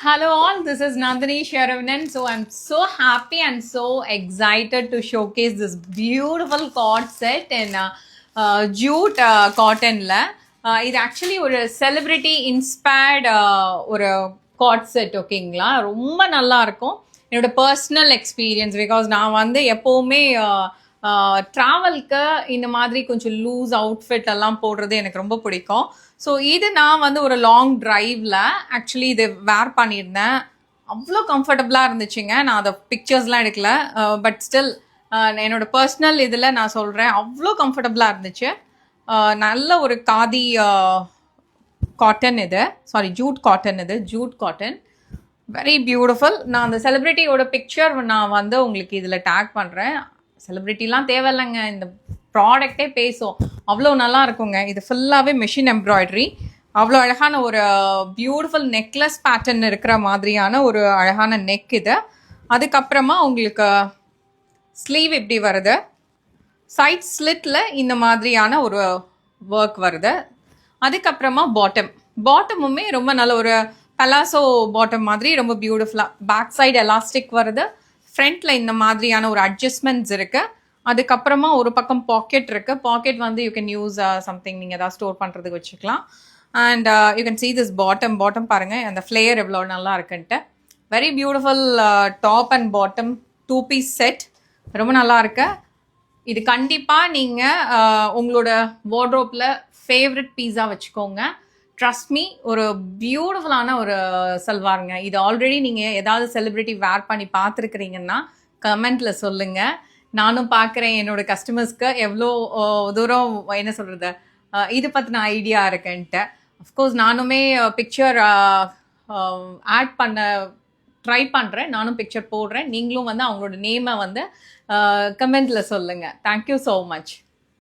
Hello all, this is Nandini Sharavanan. So I'm so happy and so excited to showcase this beautiful cord set in jute cottonல இது actually ஒரு celebrity inspired ஒரு card set ஓகேங்களா. ரொம்ப நல்லா இருக்கும். என்னோட personal experience because நான் வந்து எப்போவுமே ட்ராவல்க்கு இந்த மாதிரி கொஞ்சம் லூஸ் அவுட்ஃபிட் எல்லாம் போடுறது எனக்கு ரொம்ப பிடிக்கும். ஸோ இது நான் வந்து ஒரு லாங் ட்ரைவில் ஆக்சுவலி இது வேர் பண்ணியிருந்தேன். அவ்வளோ கம்ஃபர்டபுளாக இருந்துச்சுங்க. நான் அதை பிக்சர்ஸ்லாம் எடுக்கல, பட் ஸ்டில் என்னோட பர்சனல் இதில் நான் சொல்கிறேன், அவ்வளோ கம்ஃபர்டபுளாக இருந்துச்சு. நல்ல ஒரு காதி காட்டன் இது, சாரி ஜூட் காட்டன், இது ஜூட் காட்டன், வெரி பியூட்டிஃபுல். நான் அந்த செலிப்ரிட்டியோட பிக்சர் நான் வந்து உங்களுக்கு இதில் டேக் பண்ணுறேன். செலிப்ரிட்டிலாம் தேவையில்லைங்க, இந்த ப்ராடக்டே பேசும், அவ்வளோ நல்லா இருக்குங்க. இது ஃபுல்லாகவே மிஷின் எம்ப்ராய்டரி, அவ்வளோ அழகான ஒரு பியூட்டிஃபுல் நெக்லஸ் பேட்டர்ன் இருக்கிற மாதிரியான ஒரு அழகான நெக் இது. அதுக்கப்புறமா உங்களுக்கு ஸ்லீவ் இப்படி வருது, சைட் ஸ்லிட்டில் இந்த மாதிரியான ஒரு ஒர்க் வருது. அதுக்கப்புறமா பாட்டமுமே ரொம்ப நல்ல ஒரு பலாசோ பாட்டம் மாதிரி ரொம்ப பியூட்டிஃபுல்லாக, பேக் சைடு எலாஸ்டிக் வருது, ஃப்ரண்ட்டில் இந்த மாதிரியான ஒரு அட்ஜஸ்ட்மெண்ட்ஸ் இருக்குது. அதுக்கப்புறமா ஒரு பக்கம் பாக்கெட் இருக்குது. பாக்கெட் வந்து யூ கேன் யூஸ் சம்திங், நீங்கள் ஏதாவது ஸ்டோர் பண்ணுறதுக்கு வச்சுக்கலாம். And you can see this bottom பாருங்கள், அந்த ஃப்ளேயர் எவ்வளோ நல்லா இருக்குன்ட்டு. Very beautiful top and bottom 2-piece set, ரொம்ப நல்லா இருக்கு. இது கண்டிப்பாக நீங்கள் உங்களோட வார்ட்ரோப்பில் ஃபேவரட் பீஸாக வச்சுக்கோங்க. ட்ரஸ்ட் மீ, ஒரு பியூட்டிஃபுல்லான ஒரு சல்வாருங்க இது. ஆல்ரெடி நீங்கள் ஏதாவது செலிப்ரிட்டி வேர் பண்ணி பார்த்துருக்குறீங்கன்னா கமெண்ட்டில் சொல்லுங்கள். நானும் பார்க்குறேன் என்னோட கஸ்டமர்ஸ்க்கு எவ்வளோ தூரம் என்ன சொல்கிறது இது பற்றின ஐடியா இருக்குன்ட்டு. அஃப்கோர்ஸ் நானுமே பிக்சர் ஆட் பண்ண ட்ரை பண்ணுறேன், நானும் பிக்சர் போடுறேன். நீங்களும் வந்து அவங்களோட நேமை வந்து கமெண்ட்டில் சொல்லுங்கள். Thank you so much.